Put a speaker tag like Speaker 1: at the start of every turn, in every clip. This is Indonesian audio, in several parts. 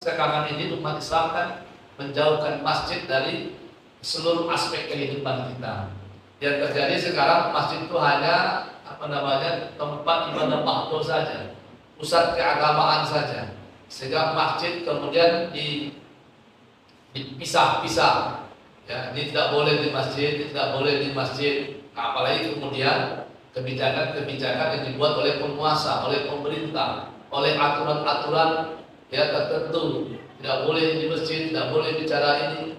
Speaker 1: Sekarang ini umat Islam kan menjauhkan masjid dari seluruh aspek kehidupan kita. Yang terjadi sekarang masjid itu hanya tempat ibadah makhluk saja, pusat keagamaan saja, sehingga masjid kemudian dipisah-pisah. Ya, ini tidak boleh di masjid, tidak boleh di masjid. Apalagi kemudian kebijakan-kebijakan yang dibuat oleh penguasa, oleh pemerintah, oleh aturan-aturan ya tertentu, tidak boleh di masjid, tidak boleh bicara ini.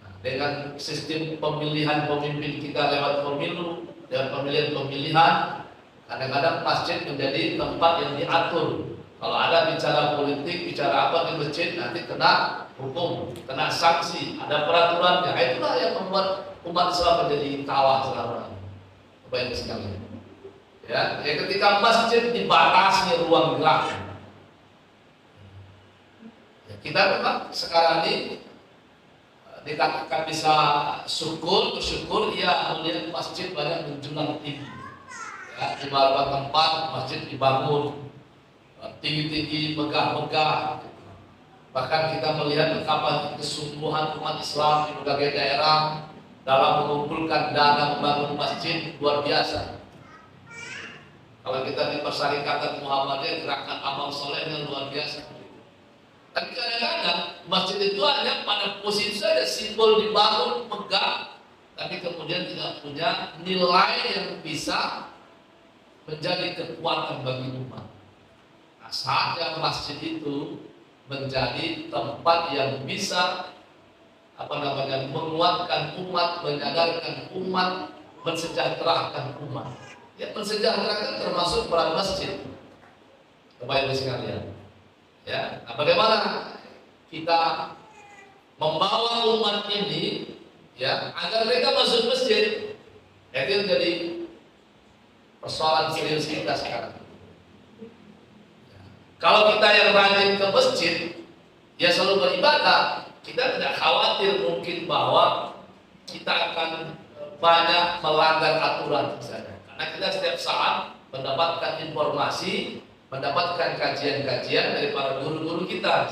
Speaker 1: Nah, dengan sistem pemilihan pemimpin kita lewat pemilu dan pemilihan, kadang-kadang masjid menjadi tempat yang diatur. Kalau ada bicara politik, bicara apa di masjid, nanti kena hukum, kena sanksi, ada peraturannya. Itulah yang membuat umat Islam menjadi kalah selama ini. Bapak sekalian. Ya, ketika masjid dibatasi ruang gerak. Kita memang sekarang ini dikatakan bisa bersyukur ya melihat masjid banyak menjulang tinggi. Ya, di beberapa tempat masjid dibangun tinggi-tinggi, megah-megah. Bahkan kita melihat betapa kesungguhan umat Islam di berbagai daerah dalam mengumpulkan dana membangun masjid luar biasa. Kalau kita di Persyarikatan Muhammadiyah, gerakan amal soleh yang luar biasa. Tapi kadang-kadang masjid itu hanya pada posisi saja simbol dibangun megah, tapi kemudian tidak punya nilai yang bisa menjadi kekuatan bagi umat. Nah, saatnya masjid itu menjadi tempat yang bisa menguatkan umat, menyadarkan umat, mensejahterakan umat. Ya, mensejahterakan termasuk peran masjid. Bapak Ibu sekalian. Ya, nah bagaimana kita membawa umat ini ya agar mereka masuk masjid? Itu jadi persoalan serius kita sekarang. Ya. Kalau kita yang rajin ke masjid, ya selalu beribadah, kita tidak khawatir mungkin bahwa kita akan banyak melanggar aturan misalnya. Karena kita setiap saat mendapatkan informasi, mendapatkan kajian-kajian dari para guru-guru kita.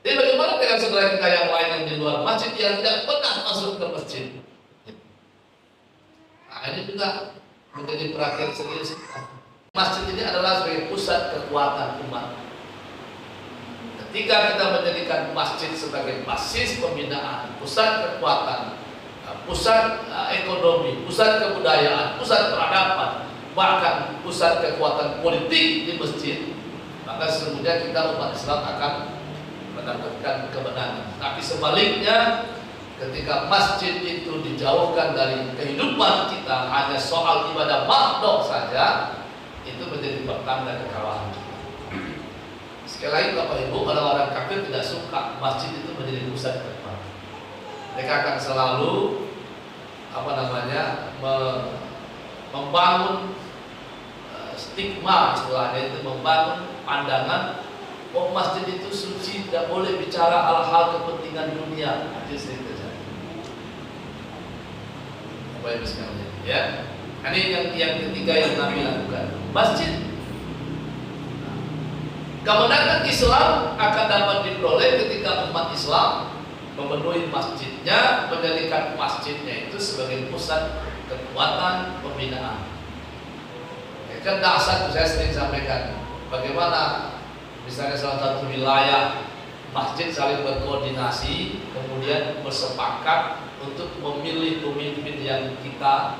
Speaker 1: Jadi bagaimana dengan saudara kita yang lain yang di luar masjid yang tidak pernah masuk ke masjid? Nah, ini juga menjadi perhatian serius kita. Masjid ini adalah sebagai pusat kekuatan umat. Ketika kita menjadikan masjid sebagai basis pembinaan, pusat kekuatan, pusat ekonomi, pusat kebudayaan, pusat peradaban, bahkan pusat kekuatan politik di masjid, maka sesungguhnya kita umat Islam akan mendapatkan kemenangan. Tapi sebaliknya, ketika masjid itu dijauhkan dari kehidupan kita, hanya soal ibadah makhluk saja, itu menjadi pertanda kekalahan kita. Sekali lagi Bapak Ibu, orang-orang kafir tidak suka masjid itu menjadi pusat kekuatan. Mereka akan selalu membangun stigma, istilahnya itu membangun pandangan masjid itu suci, tidak boleh bicara hal-hal kepentingan dunia. Itu sering terjadi. Bapak Ibu sekalian, ya. Ini yang ketiga yang Nabi lakukan. Masjid. Kemenangan Islam akan dapat diperoleh ketika umat Islam memenuhi masjidnya, menjadikan masjidnya itu sebagai pusat kekuatan pembinaan. Kan dasar saya sering sampaikan bagaimana misalnya salah satu wilayah masjid saling berkoordinasi kemudian bersepakat untuk memilih pemimpin yang kita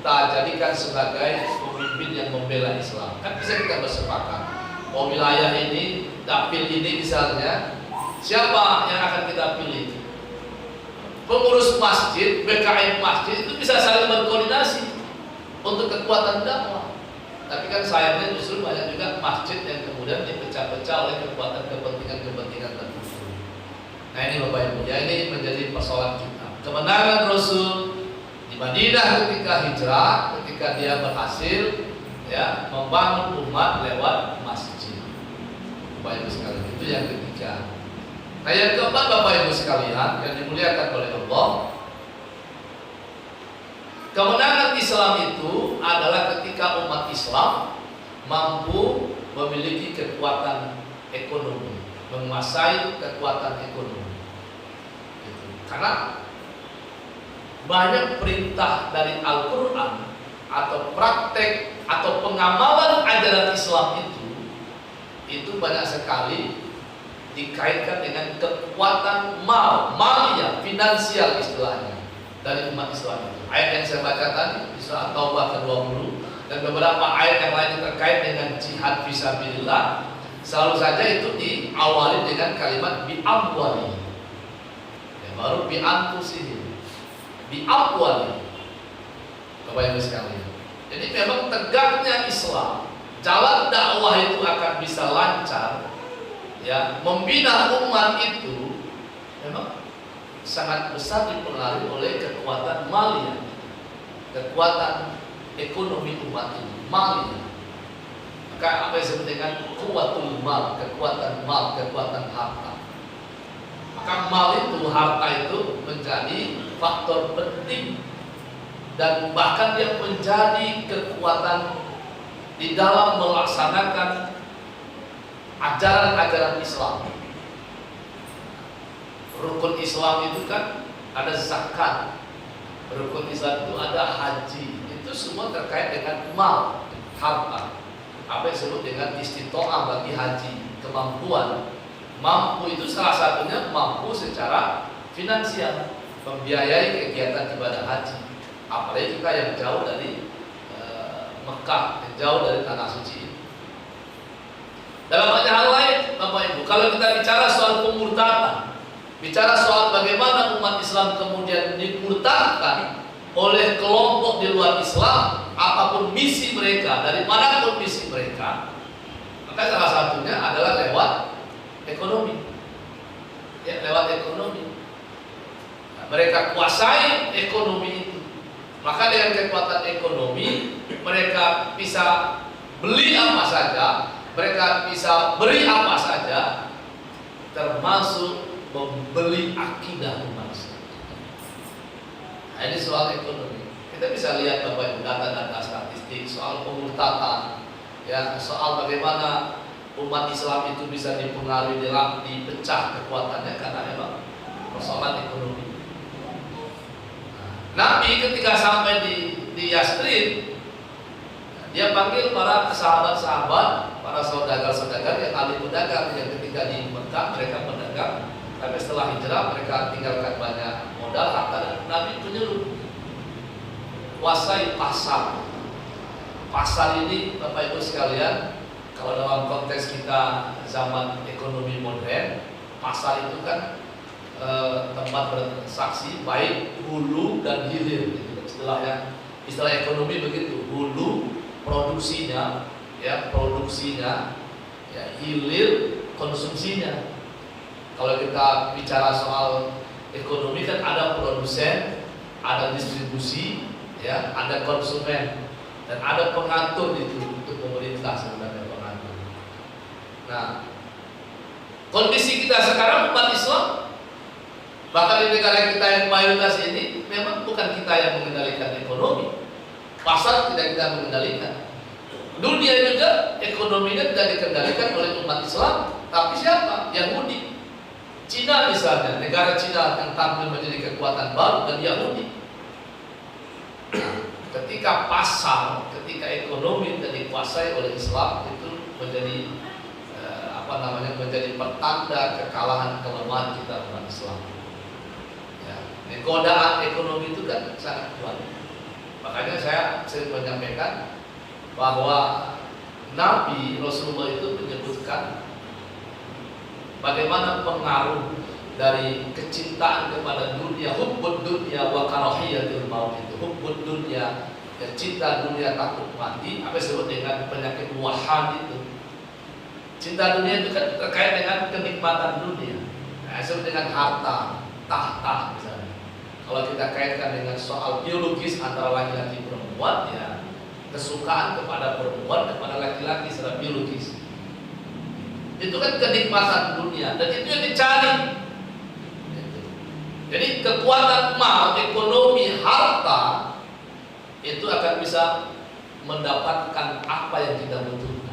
Speaker 1: jadikan sebagai pemimpin yang membela Islam. Kan bisa kita bersepakat. Oh, wilayah ini, dapil ini misalnya, siapa yang akan kita pilih? Pengurus masjid, BKM masjid itu bisa saling berkoordinasi untuk kekuatan dakwah. Tapi kan sayangnya justru banyak juga masjid yang kemudian dipecah-pecah oleh kekuatan kepentingan tertentu. Nah ini Bapak Ibu, ya ini menjadi persoalan kita. Kemenangan Rasul di Madinah ketika hijrah, ketika dia berhasil ya membangun umat lewat masjid. Bapak Ibu sekalian, itu yang ketiga. Nah yang keempat Bapak Ibu sekalian yang dimuliakan oleh Allah, kemenangan Islam itu adalah ketika umat Islam mampu memiliki kekuatan ekonomi. menguasai kekuatan ekonomi. Gitu. Karena banyak perintah dari Al-Quran atau praktek atau pengamalan ajaran Islam itu banyak sekali dikaitkan dengan kekuatan maliyah, finansial istilahnya dari umat Islam itu. Ayat yang saya baca tadi di surah Taubah ke-20 dan beberapa ayat yang lain terkait dengan jihad fisabilillah selalu saja itu diawali dengan kalimat bi'amwali, ya, baru bi'anfusihim, bi'amwali. Bapak Ibu sekalian, jadi memang tegaknya Islam, jalan dakwah itu akan bisa lancar, ya, membina umat itu memang sangat besar dipengaruhi oleh kekuatan maliyah, kekuatan ekonomi umat ini, maliyah. Maka apa yang disebut dengan kuwatul mal, kekuatan mal, kekuatan harta. Maka mal itu, harta itu menjadi faktor penting dan bahkan yang menjadi kekuatan di dalam melaksanakan ajaran-ajaran Islam. Rukun Islam itu kan ada zakat, rukun Islam itu ada haji, itu semua terkait dengan mal, harta. Apa yang disebut dengan istitoah bagi haji, kemampuan. Mampu itu salah satunya mampu secara finansial, membiayai kegiatan ibadah haji. Apalagi kita yang jauh dari Mekah, yang jauh dari tanah suci. Dalam banyak hal lain, Bapak Ibu, kalau kita bicara soal pemurtadan, bicara soal bagaimana umat Islam kemudian dimurtadkan oleh kelompok di luar Islam, apapun misi mereka, dari manapun misi mereka, maka salah satunya adalah lewat ekonomi. Ya, lewat ekonomi. Nah, mereka kuasai ekonomi itu. Maka dengan kekuatan ekonomi, mereka bisa beli apa saja, mereka bisa beri apa saja, termasuk membeli akidah umat. Nah, ini soal ekonomi. Kita bisa lihat Bapak Ibu data-data statistik soal pemurtadan, ya, soal bagaimana umat Islam itu bisa dipengaruhi, dipecah kekuatannya karena memang persoalan ekonomi. Nabi ketika sampai di Yasrib, dia panggil para sahabat-sahabat, para saudagar-saudagar yang ahli pedagang, yang ketika di Mekah mereka pedagang, tapi setelah hijrah mereka tinggalkan banyak modal, harta, dan Nabi menyuruh kuasai pasar. Pasar ini Bapak Ibu sekalian, kalau dalam konteks kita zaman ekonomi modern, pasar itu kan tempat bertransaksi baik hulu dan hilir. Istilah ekonomi begitu, hulu produksinya, ya, ya, hilir konsumsinya. Kalau kita bicara soal ekonomi kan ada produsen, ada distribusi, ya, ada konsumen, dan ada pengatur itu untuk pemerintah sebenarnya pengatur. Nah, kondisi kita sekarang umat Islam, bahkan di negara kita yang mayoritas ini, memang bukan kita yang mengendalikan ekonomi. Pasar tidak kita mengendalikan. Dunia juga ekonominya tidak dikendalikan oleh umat Islam, tapi siapa? Yahudi. Cina misalnya, negara Cina yang tampil menjadi kekuatan baru, dan Yahudi. Ketika pasar, ketika ekonomi tidak dikuasai oleh Islam, itu menjadi menjadi pertanda kekalahan, kelemahan kita umat Islam. Godaan ekonomi itu kan sangat kuat. Makanya saya sering menyampaikan bahwa Nabi Rasulullah itu menyebutkan bagaimana pengaruh dari kecintaan kepada dunia, hubbud dunya wa karahiyatul maut itu. Hubbud dunya, ya, cinta dunia takut mati, apa disebut dengan penyakit wahan itu. Cinta dunia itu kan terkait dengan kenikmatan dunia. Nah, disebut dengan harta, tahta misalnya. Kalau kita kaitkan dengan soal biologis antara laki-laki dan perempuan, ya, kesukaan kepada perempuan kepada laki-laki secara biologis, itu kan kenikmatan dunia, dan itu yang dicari. Jadi kekuatan mal, ekonomi, harta itu akan bisa mendapatkan apa yang kita butuhkan.